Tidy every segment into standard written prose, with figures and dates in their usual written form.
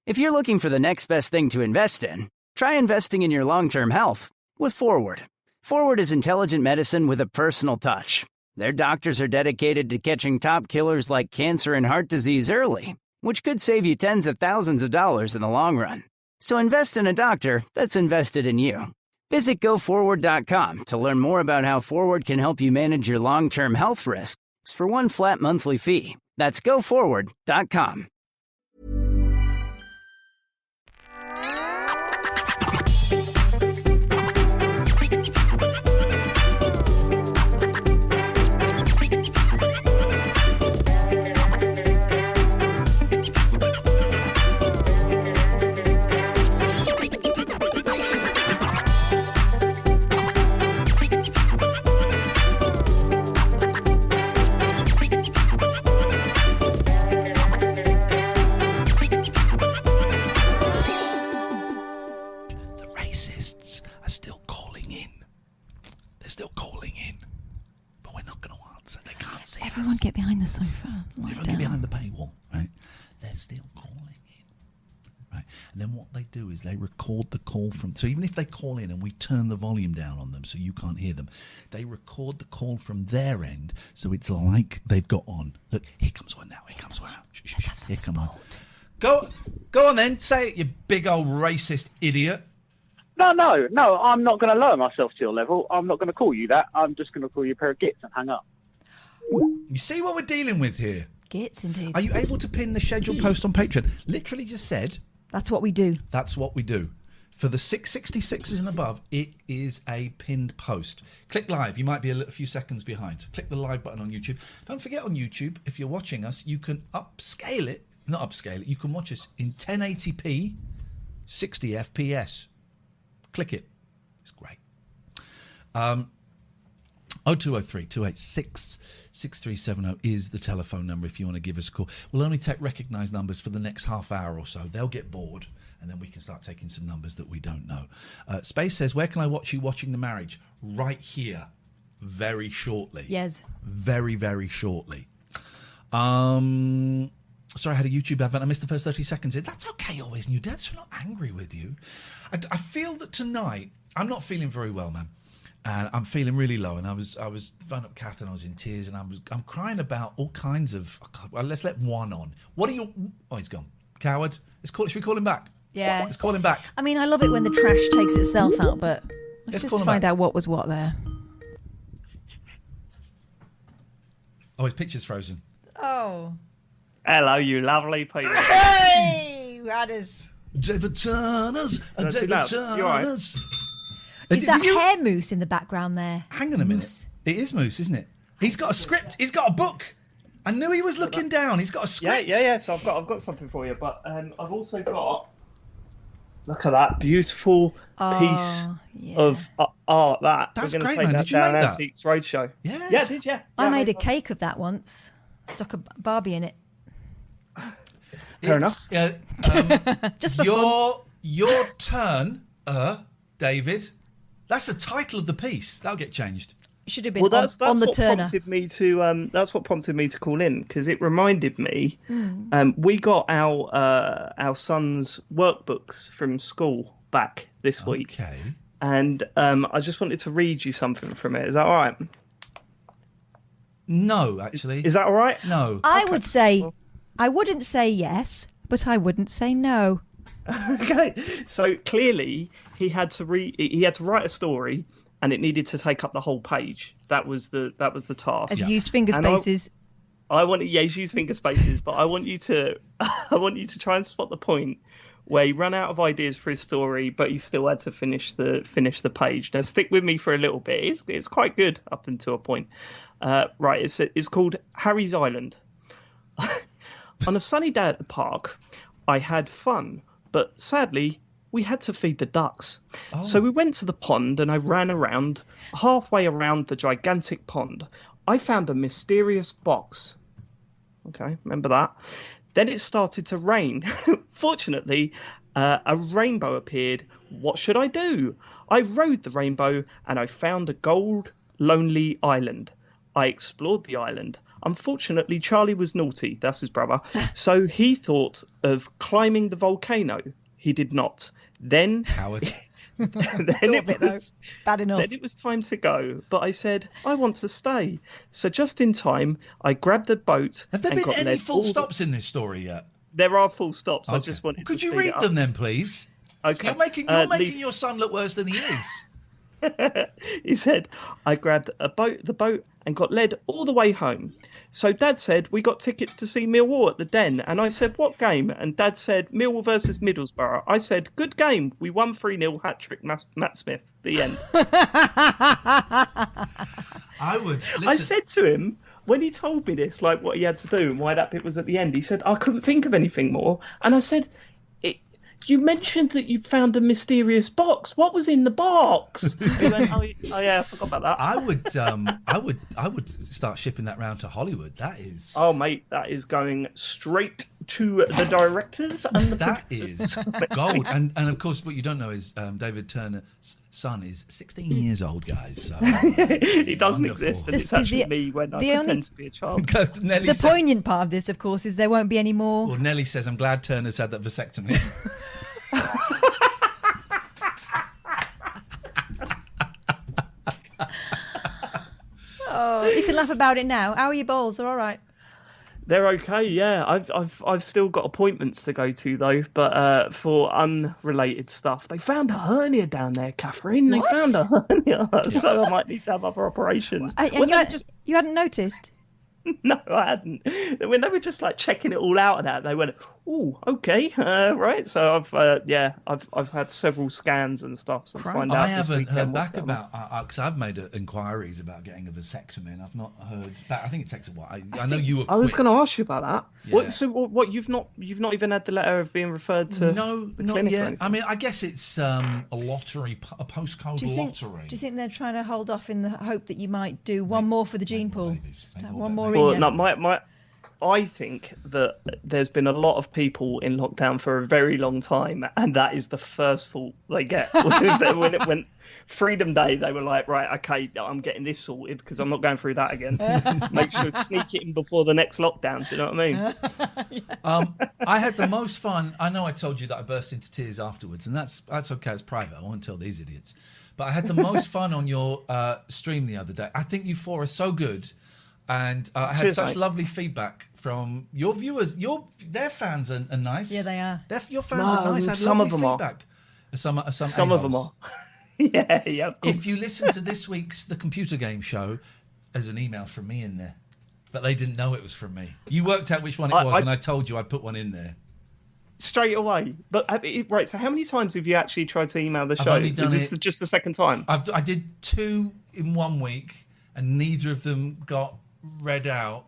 If you're looking for the next best thing to invest in, try investing in your long-term health with Forward. Forward is intelligent medicine with a personal touch. Their doctors are dedicated to catching top killers like cancer and heart disease early, which could save you tens of thousands of dollars in the long run. So invest in a doctor that's invested in you. Visit GoForward.com to learn more about how Forward can help you manage your long-term health risks for one flat monthly fee. That's GoForward.com. Everyone get behind the sofa. Everyone get behind the paywall, right? They're still calling in, right? And then what they do is they record the call from... So even if they call in and we turn the volume down on them so you can't hear them, they record the call from their end so it's like they've got on. Look, here comes one now. Here comes one now. Let's have some support. Go on then. Say it, you big old racist idiot. No, I'm not going to lower myself to your level. I'm not going to call you that. I'm just going to call you a pair of gits and hang up. You see what we're dealing with here? Gits, indeed. Are you able to pin the scheduled post on Patreon? Literally just said... That's what we do. That's what we do. For the 666s and above, it is a pinned post. Click live. You might be a few seconds behind. So click the live button on YouTube. Don't forget on YouTube, if you're watching us, you can upscale it. Not upscale it. You can watch us in 1080p, 60 FPS. Click it. It's great. 0203 286 6370 is the telephone number if you want to give us a call. We'll only take recognised numbers for the next half hour or so. They'll get bored and then we can start taking some numbers that we don't know. Space says, where can I watch you watching The Marriage? Right here. Very shortly. Yes. Very, very shortly. Sorry, I had a YouTube advert. I missed the first 30 seconds. That's okay, always new dads. We're not angry with you. I feel that tonight, I'm not feeling very well, man. And I'm feeling really low, and I was phoning up Kath, and I was in tears, and I'm crying about all kinds of. Oh God, well, let's let one on. What are you? Oh, he's gone. Coward. Should we call him back? Yeah. Let's call him back. I mean, I love it when the trash takes itself out, but let's just find out what was what there. Oh, his picture's frozen. Oh. Hello, you lovely people. Hey, Radders. David Turners. David Turners. Is that hair mousse in the background there? Hang on a minute. It is Moose, isn't it? He's got a script. He's got a book. I knew he was looking down. He's got a script. Yeah. So I've got something for you, but I've also got. Look at that beautiful piece of art. That's we're going great, to take man. that Did you down make that? Antiques Roadshow. Yeah. Yeah, I did. Yeah. I made a cake of that once. Stuck a Barbie in it. Fair enough. Just for fun. Your turn, David. That's the title of the piece. That'll get changed. It should have been that's on the what Turner. Prompted me to, that's what prompted me to call in, because it reminded me. We got our son's workbooks from school back this week. Okay. And I just wanted to read you something from it. Is that all right? No, actually. Is that all right? No. I would say, I wouldn't say yes, but I wouldn't say no. Okay, so clearly he had to write a story, and it needed to take up the whole page. That was the task. As used finger spaces. I want use finger spaces, but I want you to try and spot the point where he ran out of ideas for his story, but he still had to finish the page. Now stick with me for a little bit. It's quite good up until a point. Right, it's called Harry's Island. On a sunny day at the park, I had fun. But sadly, we had to feed the ducks. Oh. So we went to the pond and I ran around. Halfway around the gigantic pond, I found a mysterious box. Okay, remember that? Then it started to rain. Fortunately, a rainbow appeared. What should I do? I rode the rainbow and I found a gold, lonely island. I explored the island. Unfortunately, Charlie was naughty. That's his brother. So he thought of climbing the volcano. He did not. Then Howard. Then Bad enough. Then it was time to go, but I said, I want to stay. So just in time, I grabbed the boat. Have there been any full stops in this story yet? There are full stops. Okay. I just wanted Could to you speed read it up. them then, please? Okay. You're making your son look worse than he is. He said, I grabbed the boat and got led all the way home. So Dad said, we got tickets to see Millwall at the Den. And I said, what game? And Dad said, Millwall versus Middlesbrough. I said, good game. We won 3-0, hat-trick, Matt Smith. The end. I said to him, when he told me this, like what he had to do and why that bit was at the end, he said, I couldn't think of anything more. And I said, you mentioned that you found a mysterious box. What was in the box? He went, oh yeah, I forgot about that. I would start shipping that round to Hollywood. That is. Oh mate, that is going straight to the directors and the producers. Gold. And of course, what you don't know is David Turner's son is 16 years old, guys. So he doesn't exist, and it's actually me when I pretend to be a child. The poignant part of this, of course, is there won't be any more. Well, Nelly says, "I'm glad Turner's had that vasectomy." Oh, you can laugh about it now. How are your balls? They're all right. They're okay, yeah. I've still got appointments to go to though, but for unrelated stuff. They found a hernia down there, Catherine. They found a hernia, so I might need to have other operations. You hadn't noticed? No, I hadn't. When they were just like checking it all out and that, they went, "Oh, okay, right." So I've had several scans and stuff. So find out I haven't heard back about because I've made inquiries about getting a vasectomy, and I've not heard back. I think it takes a while. I know you were. I was going to ask you about that. Yeah. What you've not even had the letter of being referred to? No, not yet. I mean, I guess it's a lottery, a postcode lottery. Do you think they're trying to hold off in the hope that you might do one more for the gene pool? One more. Well, no, I think that there's been a lot of people in lockdown for a very long time, and that is the first fault they get. When it went Freedom Day, they were like, right, okay, I'm getting this sorted because I'm not going through that again. Make sure to sneak it in before the next lockdown. Do you know what I mean? I had the most fun. I know I told you that I burst into tears afterwards, and that's okay. It's private. I won't tell these idiots. But I had the most fun on your stream the other day. I think you four are so good. And I had such lovely feedback from your viewers. Their fans are nice. Yeah, they are. Your fans are nice. I had some of them feedback. Some of them are. Yeah. If you listen to this week's The Computer Game Show, there's an email from me in there. But they didn't know it was from me. You worked out which one it was when I told you I'd put one in there. Straight away. But right, so how many times have you actually tried to email the show? Is this just the second time? I did 2 in 1 week, and neither of them got read out,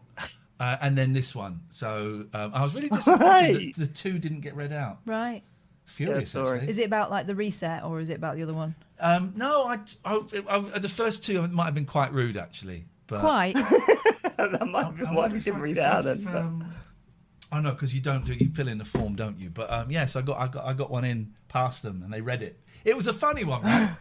and then this one. So I was really disappointed that the 2 didn't get read out. Right. Furious. Yeah, sorry. Is it about like the reset, or is it about the other one? No, I the first 2 might have been quite rude actually. But quite. That might have been why we didn't read it out then. I know, because you fill in the form, don't you? But yes, I got one in past them, and they read it. It was a funny one, right?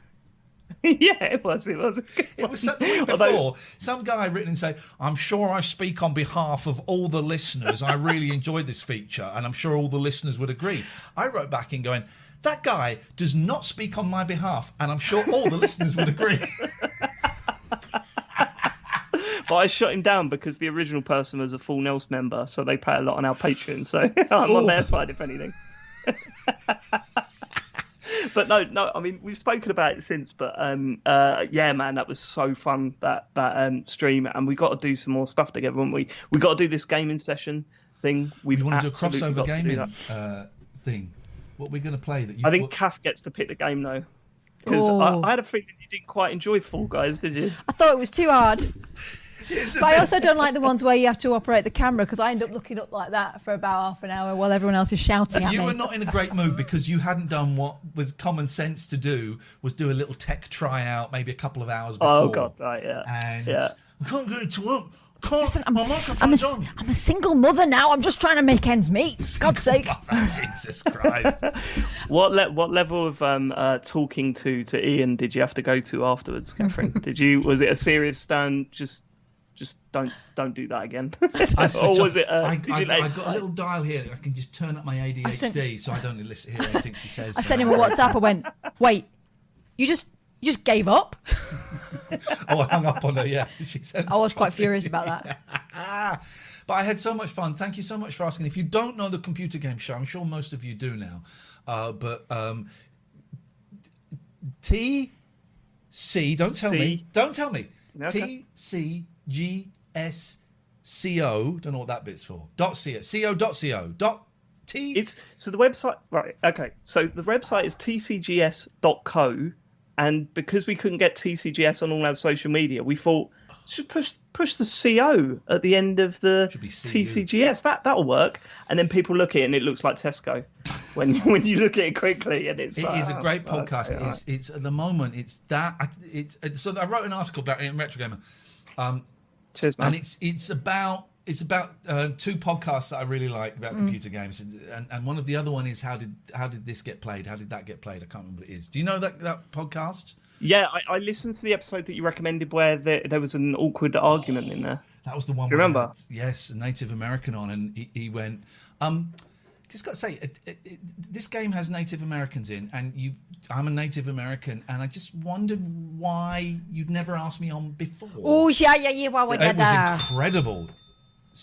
Yeah, it was. It was the week before. Some guy written and say, "I'm sure I speak on behalf of all the listeners. I really enjoyed this feature, and I'm sure all the listeners would agree." I wrote back in going, "That guy does not speak on my behalf, and I'm sure all the listeners would agree." But I shut him down because the original person was a full Nels member, so they pay a lot on our Patreon. So I'm on their side, if anything. But no. I mean, we've spoken about it since, but yeah, man, that was so fun that stream, and we got to do some more stuff together, haven't we? We got to do this gaming session thing. We want to do a crossover gaming thing. What we're going to play? I think Kath gets to pick the game though, because I had a feeling you didn't quite enjoy Fall Guys, did you? I thought it was too hard. But I also don't like the ones where you have to operate the camera, because I end up looking up like that for about half an hour while everyone else is shouting at me. You were not in a great mood because you hadn't done what was common sense to do, was do a little tech tryout maybe a couple of hours before. Oh, God, right, yeah. And I can't get it to work. Listen, I'm a single mother now. I'm just trying to make ends meet. For God's sake. Jesus Christ. What level of talking to Ian did you have to go to afterwards, Catherine? Was it a serious stand, just just don't do that again. Or was it? I've got a little dial here. I can just turn up my ADHD so I don't listen hear anything she says. I sent him a WhatsApp. I went, wait, you just gave up? Oh, I hung up on her. Yeah, she said. I was quite furious about that. But I had so much fun. Thank you so much for asking. If you don't know the computer game show, I'm sure most of you do now. But TC, don't tell me. Okay. TCGSCO. Don't know what that bit's for. .co. So the website, right? Okay, so the website is tcgs.co, and because we couldn't get TCGS on all our social media, we thought should push the CO at the end of the TCGS. That'll work. And then people look at it and it looks like Tesco when you look at it quickly. And it is a great podcast. Okay, it's at the moment. It's that. So I wrote an article about it in Retro Gamer. Cheers, man. And it's about two podcasts that I really like about computer games, and one of the other one is how did this get played? How did that get played? I can't remember what it is. Do you know that podcast? Yeah, I listened to the episode that you recommended where there was an awkward argument in there. That was the one. Do you remember? Yes, a Native American on, and he went. Just got to say, this game has Native Americans in, and I'm a Native American, and I just wondered why you'd never asked me on before. Oh yeah. Why would it was incredible.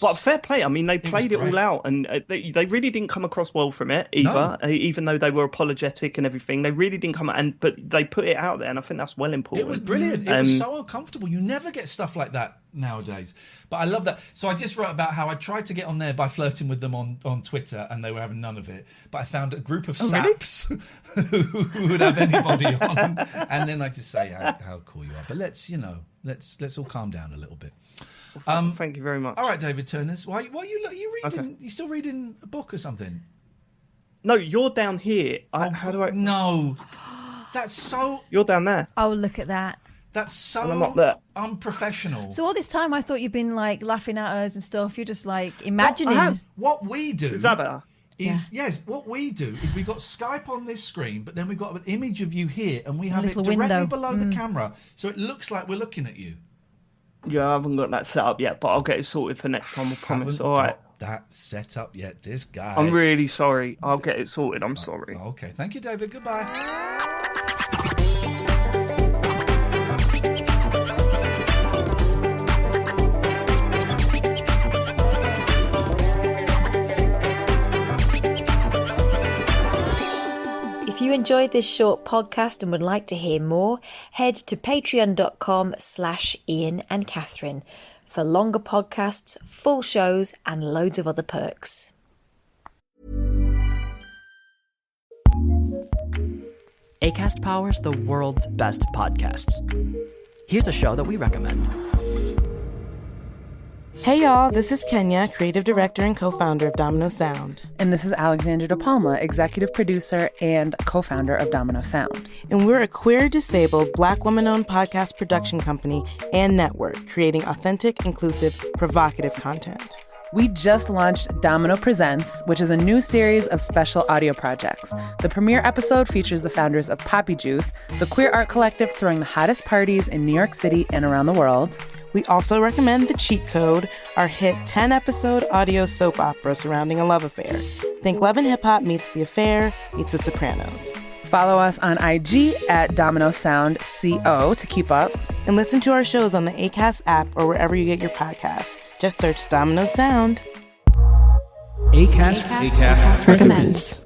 But fair play. I mean, they played it all out, and they really didn't come across well from it either. No. Even though they were apologetic and everything, they really didn't come. But they put it out there, and I think that's well important. It was brilliant. It was so uncomfortable. You never get stuff like that nowadays. But I love that. So I just wrote about how I tried to get on there by flirting with them on Twitter, and they were having none of it. But I found a group of saps who would have anybody on, and then I just say how cool you are. But let's all calm down a little bit. Thank you very much. All right, David Turners. Why are you reading? Okay. You still reading a book or something? No, you're down here. How do I? No, that's so. You're down there. Oh, look at that. That's so I'm not there. Unprofessional. So all this time, I thought you'd been like laughing at us and stuff. You're just like imagining. What we do. Is that better? Yes, what we do is we got Skype on this screen, but then we've got an image of you here, and we have it directly window below the camera, so it looks like we're looking at you. Yeah, I haven't got that set up yet, but I'll get it sorted for next time, I promise. All right. That set up yet, this guy. I'm really sorry. I'll get it sorted. I'm sorry. Okay, thank you, David. Goodbye. If you enjoyed this short podcast and would like to hear more, head to patreon.com/Ian and Catherine for longer podcasts, full shows, and loads of other perks. Acast powers the world's best podcasts. Here's a show that we recommend. Hey y'all, this is Kenya, creative director and co-founder of Domino Sound. And this is Alexandra De Palma, executive producer and co-founder of Domino Sound. And we're a queer, disabled, Black woman-owned podcast production company and network, creating authentic, inclusive, provocative content. We just launched Domino Presents, which is a new series of special audio projects. The premiere episode features the founders of Poppy Juice, the queer art collective throwing the hottest parties in New York City and around the world. We also recommend The Cheat Code, our hit 10-episode audio soap opera surrounding a love affair. Think Love and Hip Hop meets The Affair meets The Sopranos. Follow us on IG at Domino Sound CO to keep up. And listen to our shows on the Acast app or wherever you get your podcasts. Just search Domino Sound. Acast recommends.